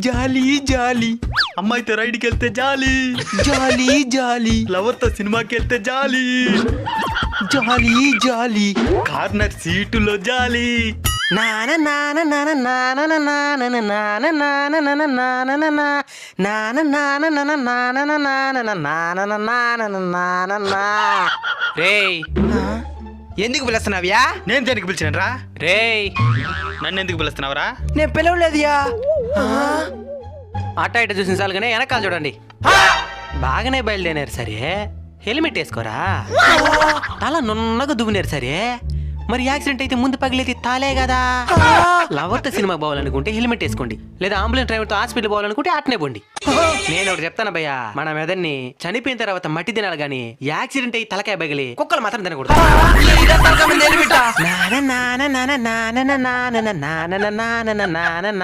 జాలీ జాలీ, అమ్మాయితో రైడ్కి వెళ్తే జాలి, జాలీ జాలీ, లవర్తో సినిమాకి వెళ్తే జాలి, జాలీ జాలీ, కార్నర్ సీటులో జాలి. నాన నాన నాన నాన నాన నాన నాన నాన నాన నాన నాన నాన నాన నాన నాన. రేయ్, ఎందుకు పిలుస్తున్నావ్యా? నేను దేనికి పిలిచినరా? రేయ్, నన్ను ఎందుకు పిలుస్తున్నావురా? నేను పిలవలేదుయా. అట్ట ఇట చూసిన చాలు కానీ వెనకాల చూడండి. బాగానే బయలుదేరారు సరే, హెల్మెట్ వేసుకోరా. తల నున్నగా దువ్వినారు సరే, మరి యాక్సిడెంట్ అయితే ముందు పగిలేది తాలే కదా. లవర్తో సినిమా పోవాలనుకుంటే హెల్మెట్ వేసుకోండి, లేదా అంబులెన్స్ డ్రైవర్తో హాస్పిటల్ పోవాలనుకుంటే అట్నే పోండి. నేను ఒకటి చెప్తాను భయ్యా, మన మెదన్ని చనిపోయిన తర్వాత మట్టి తినాలి గాని యాక్సిడెంట్ అయ్యి తలకాయ పగిలి కుక్కలు మాత్రం తినకూడదు. నాన నాన నాన నాన నాన నాన నాన నాన నాన.